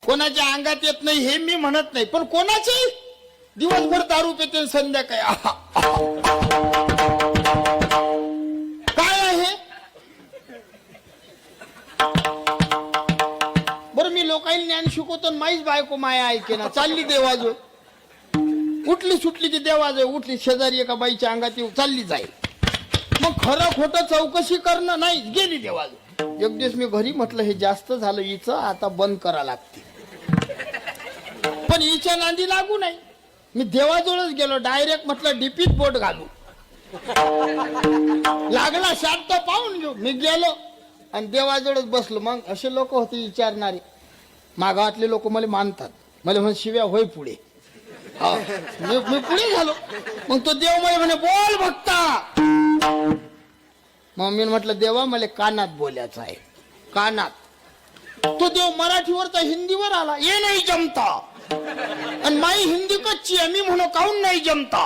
कोणाच्या अंगात येत नाही हे मी म्हणत नाही, पण कोणाचे दिवसभर दारू पिते संध्याकाळी काय आहे बरं. मी लोकांना ज्ञान शिकवतो, माहीच बायको माया ऐके ना, चालली देवाजो, उठली सुटली की देवाजो, उठली शेजारी एका बाईच्या अंगात येऊ चालली जाईल. मग खरं खोटं चौकशी करणं नाही, गेली देवाजो. एक दिवस मी घरी म्हटलं हे जास्त झालं हिचं, आता बंद करा लागते. पण हिच्या नांदी लागू नाही. मी देवाजवळच गेलो, डायरेक्ट म्हटलं डीपीत बोट घालू. लागला शांत पाहून घेऊ. मी गेलो आणि देवाजवळच बसलो. मग असे लोक होते विचारणारे, मागावातले लोक मला मानतात, मला म्हणे शिव्या होय पुढे. मी पुढे झालो. मग तो देव मला म्हणे बोल भक्ता. मग मी म्हटलं देवा मला कानात बोलायचं आहे, कानात. तो देव मराठीवरचा हिंदीवर आला, ये नाही जमता. आणि माई हिंदी कच्ची आहे, मी म्हणू काहून नाही जमता.